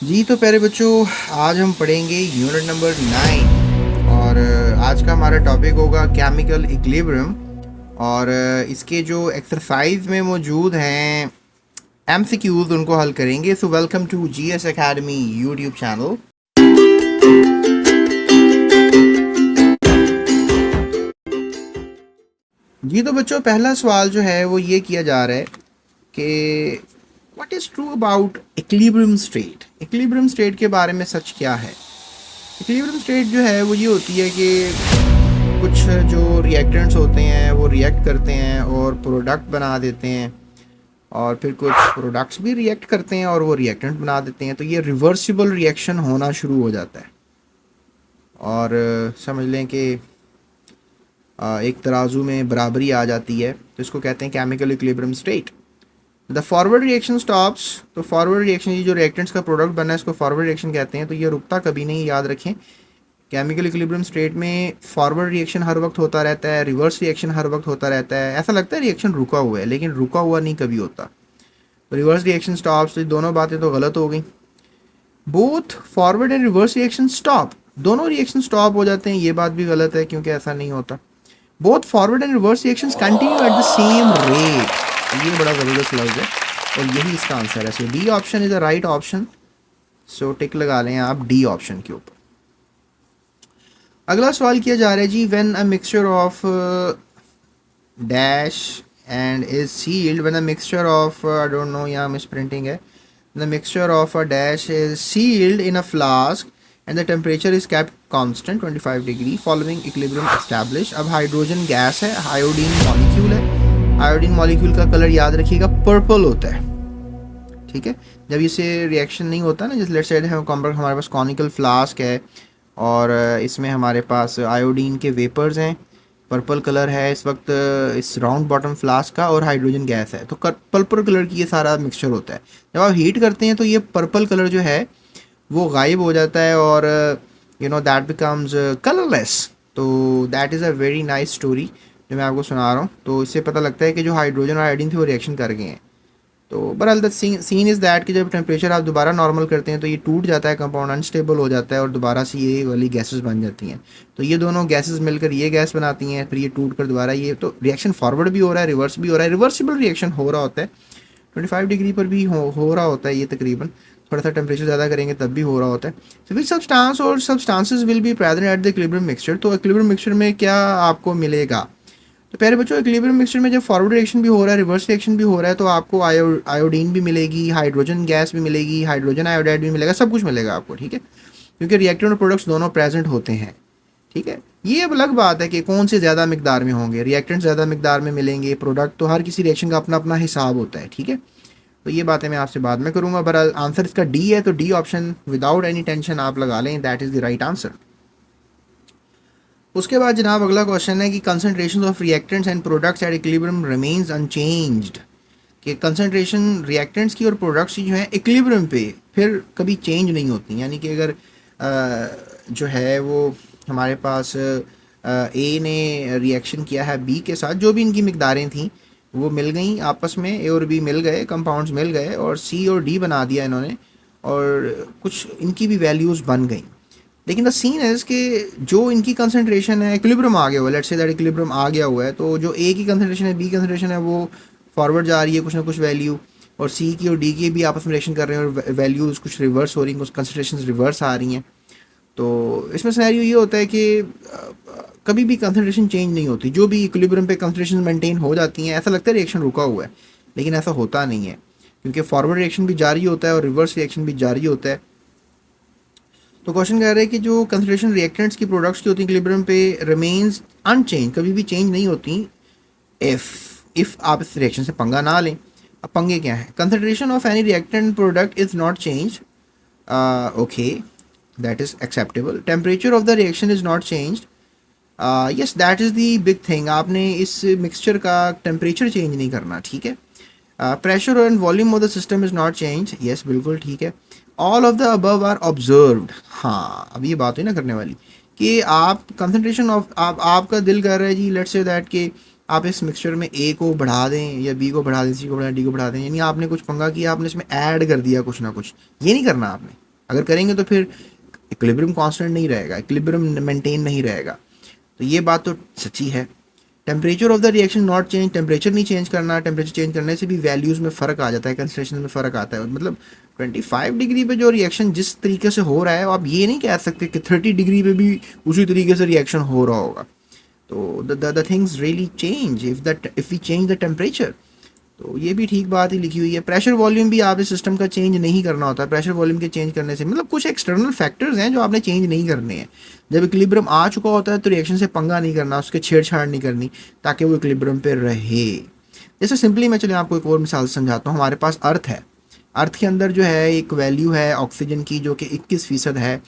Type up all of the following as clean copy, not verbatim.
जी तो प्यारे बच्चों, आज हम पढ़ेंगे यूनिट नंबर 9 और आज का हमारा टॉपिक होगा केमिकल इक्विलिब्रियम। और इसके जो एक्सरसाइज में मौजूद हैं एमसीक्यूज उनको हल करेंगे। So welcome to GS academy YouTube channel. जी तो बच्चों, पहला सवाल जो है वो ये किया जा रहा है कि what is true about equilibrium state. Equilibrium state के बारे में सच क्या है। इक्विलिब्रियम स्टेट जो है वो ये होती है कि कुछ जो रिएक्टेंट्स होते हैं वो रिएक्ट करते हैं और प्रोडक्ट बना देते हैं, और फिर कुछ प्रोडक्ट्स भी रिएक्ट करते हैं और वो रिएक्टेंट बना देते हैं। तो ये रिवर्सिबल रिएक्शन होना शुरू हो जाता है। और समझ लें कि एक तराजू में बराबरी आ जाती है, तो इसको कहते हैं chemical equilibrium state. The forward reaction stops. तो फॉरवर्ड रिएक्शन, ये जो रिएक्टेंट्स का प्रोडक्ट बना है इसको फॉरवर्ड रिएक्शन कहते हैं। तो ये रुकता कभी नहीं, याद रखें। केमिकल इक्विलिब्रियम स्टेट में फॉरवर्ड रिएक्शन हर वक्त होता रहता है, रिवर्स रिएक्शन हर वक्त होता रहता है। ऐसा लगता है रिएक्शन रुका हुआ है, लेकिन रुका हुआ नहीं कभी होता। तो रिवर्स रिएक्शन स्टॉप्स, दोनों बातें तो गलत हो गई। Both forward and reverse reaction stop, दोनों रिएक्शन स्टॉप हो जाते हैं, ये बात भी गलत है क्योंकि ऐसा नहीं होता। Both forward and reverse reactions continue at the same rate, ये बड़ा ज़बरदस्त लफ्ज़ है और यही इसका आंसर है। So D option is the right option. So tick लगा लें आप डी ऑप्शन के ऊपर। अगला सवाल किया जा रहा है जी, when a mixture of dash and is sealed, when a mixture of I don't know, यहाँ मिस प्रिंटिंग है। The mixture of a dash is sealed in a flask and the temperature is kept constant 25 degree, following equilibrium established। अब hydrogen gas है, iodine molecule है। Iodine molecule का colour याद रखिएगा purple होता है, ठीक है। जब इसे रिएक्शन नहीं होता ना, जैसे लेट्स से हमारे पास कॉनिकल फ्लास्क है और इसमें हमारे पास आयोडीन के वेपर्स हैं, पर्पल कलर है इस वक्त इस राउंड बॉटम फ्लास्क का, और हाइड्रोजन गैस है, तो पर्पल कलर की ये सारा मिक्सचर होता है। जब आप हीट करते हैं तो ये पर्पल कलर जो है वो गायब हो जाता है और you know that becomes colourless. तो that is a very nice story जो मैं आपको सुना रहा हूँ। तो इससे पता लगता है कि जो हाइड्रोजन और आयोडीन थे वो रिएक्शन कर गए हैं। तो बहरहाल द सीन इज़ दैट कि जब टेम्परेचर आप दोबारा नॉर्मल करते हैं तो ये टूट जाता है, कंपाउंड अनस्टेबल हो जाता है और दोबारा से ये वाली गैसेस बन जाती हैं। तो ये दोनों गैसेस मिलकर ये गैस बनाती हैं, फिर ये टूट कर दोबारा ये, तो रिएक्शन फॉरवर्ड भी हो रहा है, रिवर्स भी हो रहा है, रिवर्सिबल रिएक्शन हो रहा होता है। 25 डिग्री पर भी हो रहा होता है ये, तकरीबन थोड़ा सा टेम्परेचर ज़्यादा करेंगे तब भी हो रहा होता है। तो फिर सब्सटेंस और substances will be present at the equilibrium mixture. तो इक्विलिब्रियम मिक्सचर में क्या आपको मिलेगा? तो प्यारे बच्चों, इक्विलिब्रियम मिक्सचर में जब फॉरवर्ड रिएक्शन भी हो रहा है, रिवर्स रिएक्शन भी हो रहा है, तो आपको आयोडीन भी मिलेगी, हाइड्रोजन गैस भी मिलेगी, हाइड्रोजन आयोडाइड भी मिलेगा, सब कुछ मिलेगा आपको, ठीक है। क्योंकि रिएक्टेंट और प्रोडक्ट्स दोनों प्रेजेंट होते हैं, ठीक है। ये अब अलग बात है कि कौन से ज़्यादा मिकदार में होंगे, रिएक्टेंट ज़्यादा मिकदार में मिलेंगे, प्रोडक्ट, तो हर किसी रिएक्शन का अपना अपना हिसाब होता है, ठीक है। तो ये बातें मैं आपसे बाद में करूंगा। बहरहाल आंसर इसका डी है, तो D option without any tension आप लगा लें, that is the right answer. उसके बाद जनाब अगला क्वेश्चन है कि concentration of reactants and products at equilibrium remains unchanged. कि कंसंट्रेशन रिएक्टेंट्स की और प्रोडक्ट्स की जो है इक्विलिब्रियम पे फिर कभी चेंज नहीं होती। यानी कि अगर जो है वो हमारे पास ए ने रिएक्शन किया है बी के साथ, जो भी इनकी मिकदारें थी वो मिल गई आपस में, ए और बी मिल गए, कंपाउंड्स मिल गए और सी और डी बना दिया इन्होंने, और कुछ इनकी भी वैल्यूज़ बन गई। लेकिन द सीन है कि जो इनकी कंसंट्रेशन है, इक्विलिब्रियम आ गया हुआ है, लेट्स से दैट इक्विलिब्रियम आ गया हुआ है, तो जो ए की कंसंट्रेशन है, बी की कंसंट्रेशन है, वो फॉरवर्ड जा रही है कुछ ना कुछ वैल्यू, और सी की और डी की भी आपस में रिएक्शन कर रहे हैं और वैल्यूज़ कुछ रिवर्स हो रही हैं, कुछ कंसंट्रेशन रिवर्स आ रही हैं। तो इसमें सिनेरियो ये होता है कि कभी भी कंसंट्रेशन चेंज नहीं होती, जो भी इक्विलिब्रियम पे कंसंट्रेशन मेंटेन हो जाती हैं। ऐसा लगता है रिएक्शन रुका हुआ है, लेकिन ऐसा होता नहीं है, क्योंकि फॉरवर्ड रिएक्शन भी जारी होता है और रिवर्स रिएक्शन भी जारी होता है। तो क्वेश्चन कह रहा है कि जो कंसंट्रेशन रिएक्टेंट्स की प्रोडक्ट्स की होती है इक्विलिब्रियम पे रिमेन्स अनचेंज, कभी भी चेंज नहीं होती, इफ़ आप इस रिएक्शन से पंगा ना लें। अब पंगे क्या है? Concentration of any reactant product is not change, okay, that is acceptable. Temperature of the reaction is not changed, yes that is the big thing. आपने इस मिक्सचर का टेम्परेचर चेंज नहीं करना, ठीक है। Pressure and volume of the system is not change, yes बिल्कुल ठीक है। All of the above are observed, हाँ अब ये बात हुई ना करने वाली कि आप कंसंट्रेशन ऑफ आपका दिल कर रहा है जी, लेट्स से दैट कि आप इस मिक्सचर में ए को बढ़ा दें या बी को बढ़ा दें, सी को बढ़ा दें, डी को बढ़ा दें, यानी आपने कुछ पंगा किया, आपने इसमें ऐड कर दिया कुछ ना कुछ। ये नहीं करना आपने, अगर करेंगे तो फिर इक्विलिब्रियम कांस्टेंट नहीं रहेगा, इक्विलिब्रियम मेंटेन नहीं रहेगा। तो ये बात तो सच्ची है। Temperature of the reaction not change, temperature नहीं चेंज करना, टेम्परेचर चेंज करने से भी वैल्यूज़ में फ़र्क आ जाता है, कंसंट्रेशन में फ़र्क आता है। मतलब 25 डिग्री पे जो रिएक्शन जिस तरीके से हो रहा है, आप ये नहीं कह सकते कि 30 डिग्री पे भी उसी तरीके से रिएक्शन हो रहा होगा। तो the things really change if we change the temperature. तो ये भी ठीक बात ही लिखी हुई है। प्रेशर वॉल्यूम भी आप इस सिस्टम का चेंज नहीं करना होता। प्रेशर वॉल्यूम के चेंज करने से मतलब कुछ एक्सटर्नल फैक्टर्स हैं जो आपने चेंज नहीं करने हैं। जब इक्विलिब्रियम आ चुका होता है तो रिएक्शन से पंगा नहीं करना, उसके छेड़छाड़ नहीं करनी, ताकि वो इक्विलिब्रियम पे रहे। जैसे सिंपली मैं चलिए आपको एक और मिसाल समझाता हूँ। हमारे पास अर्थ है, अर्थ के अंदर जो है एक वैल्यू है ऑक्सीजन की जो कि 21% है,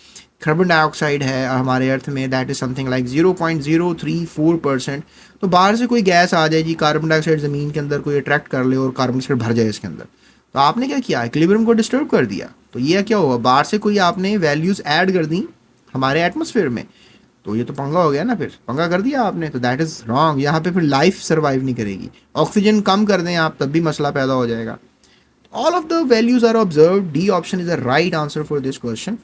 कार्बन डाइऑक्साइड है हमारे अर्थ में, दैट इज़ समथिंग लाइक 0.034%। तो बाहर से कोई गैस आ जाए जी, कार्बन डाइऑक्साइड ज़मीन के अंदर कोई अट्रैक्ट कर ले और कार्बन डाइऑक्साइड भर जाए इसके अंदर, तो आपने क्या किया, इक्विलिब्रियम को डिस्टर्ब कर दिया। तो ये क्या हुआ, बाहर से कोई आपने वैल्यूज़ ऐड कर दी हमारे एटमॉस्फेयर में, तो ये तो पंगा हो गया ना, फिर पंगा कर दिया आपने, तो दैट इज़ रॉन्ग। यहाँ पे फिर लाइफ सर्वाइव नहीं करेगी। ऑक्सीजन कम कर दें आप तब भी मसला पैदा हो जाएगा। All of the values are observe, D option is the right answer for this question.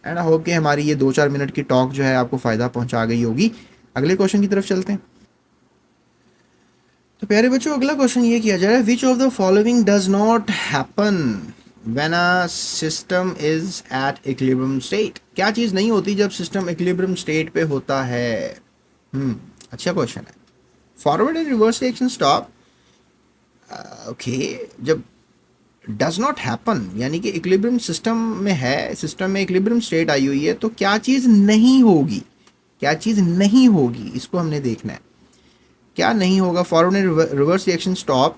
And I hope कि हमारी ये 2-4 मिनट की टॉक जो है आपको फ़ायदा पहुंचा गई होगी। अगले क्वेश्चन की तरफ चलते हैं। तो प्यारे बच्चों, अगला क्वेश्चन ये किया जा रहा है, which of the following does not happen when a system is at equilibrium state. क्या चीज़ नहीं होती जब सिस्टम इक्विलिब्रियम स्टेट पे होता है। अच्छा क्वेश्चन है। Forward and reverse reaction stop. Okay, जब डज नॉट हैपन यानी कि इक्विलिब्रियम सिस्टम में है, सिस्टम में इक्विलिब्रियम स्टेट आई हुई है, तो क्या चीज़ नहीं होगी, क्या चीज़ नहीं होगी, इसको हमने देखना है। क्या नहीं होगा, forward and reverse reaction stop.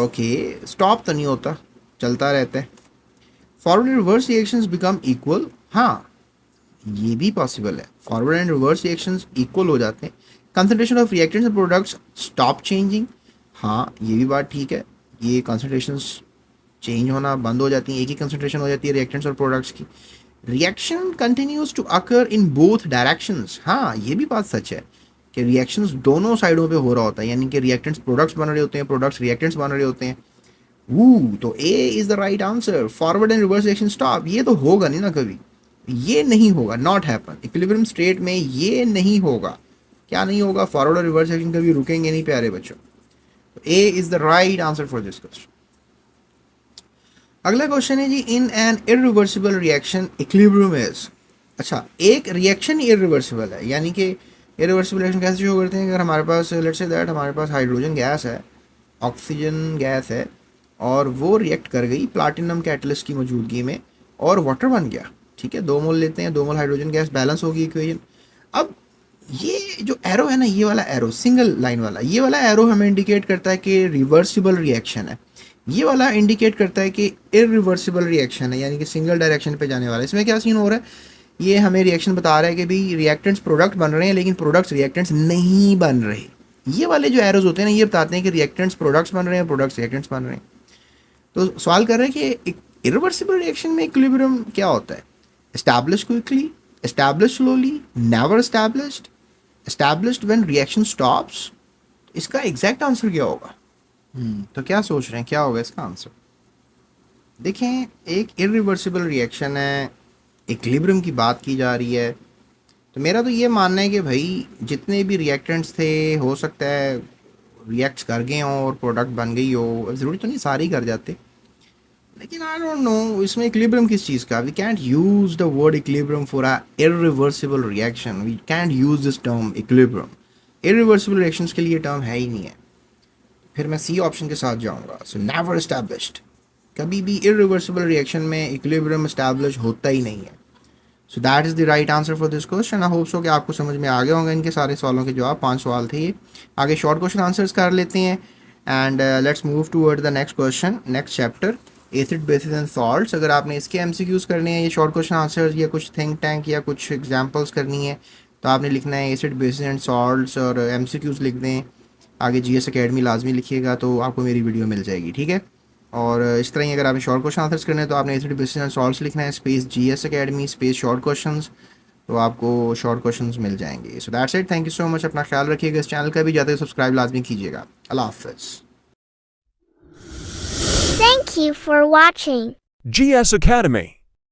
Okay, stop तो नहीं होता, चलता रहता है। Forward and reverse reactions become equal, हाँ ये भी पॉसिबल है, forward and reverse reactions equal हो जाते हैं। Concentration of reactants and products stop changing, हाँ ये भी बात ठीक है, ये कंसंट्रेशंस चेंज होना बंद हो जाती हैं, एक ही कंसंट्रेशन हो जाती है रिएक्टेंट्स और प्रोडक्ट्स की। Reaction continues to occur in both directions, हाँ ये भी बात सच है कि रिएक्शंस दोनों साइडों पे हो रहा होता है, यानी कि रिएक्टेंट्स प्रोडक्ट्स बन रहे होते हैं, प्रोडक्ट्स रिएक्टेंट्स बन रहे होते हैं। तो A is the right answer, forward and reverse reaction stop. ये तो होगा नहीं ना कभी, ये नहीं होगा, नॉट हैपन। इक्विलिब्रियम स्टेट में ये नहीं होगा। क्या नहीं होगा, फॉरवर्ड और रिवर्स रिएक्शन कभी रुकेंगे नहीं प्यारे बच्चों। A is the right answer for this question. अगला क्वेश्चन है जी, in an irreversible reaction equilibrium is. अच्छा, एक रिएक्शन इरिवर्सिबल है, यानी कि इरिवर्सिबल रिएक्शन कैसे शो करते हैं, अगर हमारे पास लेट्स से दैट हमारे पास हाइड्रोजन गैस है, ऑक्सीजन गैस है, और वो रिएक्ट कर गई प्लाटिनम कैटलिस्ट की मौजूदगी में और वाटर बन गया, ठीक है, 2 मोल लेते हैं, 2 मोल हाइड्रोजन गैस, बैलेंस होगी इक्वेशन। अब ये जो एरो है ना, ये वाला एरो सिंगल लाइन वाला, ये वाला एरो हमें इंडिकेट करता है कि रिवर्सिबल रिएक्शन है, ये वाला इंडिकेट करता है कि इरिवर्सिबल रिएक्शन है, यानी कि सिंगल डायरेक्शन पे जाने वाला है। इसमें क्या सीन हो रहा है, ये हमें रिएक्शन बता रहा है कि भाई रिएक्टेंट्स प्रोडक्ट बन रहे हैं लेकिन प्रोडक्ट्स रिएक्टेंट्स नहीं बन रहे। ये वाले जो एरोज होते हैं ना, ये बताते हैं कि रिएक्टेंट्स प्रोडक्ट्स बन रहे हैं, प्रोडक्ट्स रिएक्टेंट्स बन रहे हैं। तो सवाल कर रहे हैं कि इरिवर्सिबल रिएक्शन में इक्विलिब्रियम क्या होता है, establish quickly, establish slowly, never established, established when reaction stops. इसका एग्जैक्ट आंसर क्या होगा? तो क्या सोच रहे हैं, क्या होगा इसका आंसर? देखें, एक इरिवर्सिबल रिएक्शन है, इक्विलिब्रियम की बात की जा रही है, तो मेरा तो ये मानना है कि भाई जितने भी रिएक्टेंट्स थे, हो सकता है रिएक्ट कर गए हों और प्रोडक्ट बन गई हो, ज़रूरी तो नहीं सारे ही कर जाते, लेकिन आई डोंट नो इसमें इक्विलिब्रियम किस चीज़ का। We can't use the word equilibrium for a irreversible reaction, we can't use this term equilibrium. Irreversible reactions के लिए टर्म है ही नहीं है। फिर मैं सी ऑप्शन के साथ जाऊंगा, सो नेवर एस्टैब्लिश्ड। कभी भी इरिवर्सिबल रिएक्शन में इक्विलिब्रियम एस्टैब्लिश होता ही नहीं है। So that is the right answer for this question. I hope so कि आपको समझ में आ गए होंगे इनके सारे सवालों के जवाब। 5 सवाल थे ये। आगे शॉर्ट क्वेश्चन आंसर्स कर लेते हैं and let's move toward the next question, next chapter, acid basis and salts. अगर आपने इसके एमसीक्यूज करने हैं, ये शॉर्ट क्वेश्चन आंसर्स या कुछ थिंक टैंक या कुछ एग्जांपल्स करनी है, तो आपने लिखना है एसिड बेसिस एंड सॉल्ट्स और एमसीक्यूज लिख दें। आगे जीएस एकेडमी लाजमी लिखिएगा तो आपको मेरी वीडियो मिल जाएगी, ठीक है। और इस तरह ही अगर आपने शॉर्ट क्वेश्चन आंसर्स करने हैं तो आपने एसिड बेसिस एंड सॉल्ट्स लिखना है, space GS academy, space short questions, तो आपको शॉर्ट क्वेश्चंस मिल जाएंगे। So that's it, thank you so much. अपना ख्याल रखिएगा, इस चैनल का भी ज़्यादा सब्सक्राइब लाजमी कीजिएगा। अल्लाह हाफ़िज़। Thank you for watching GS Academy.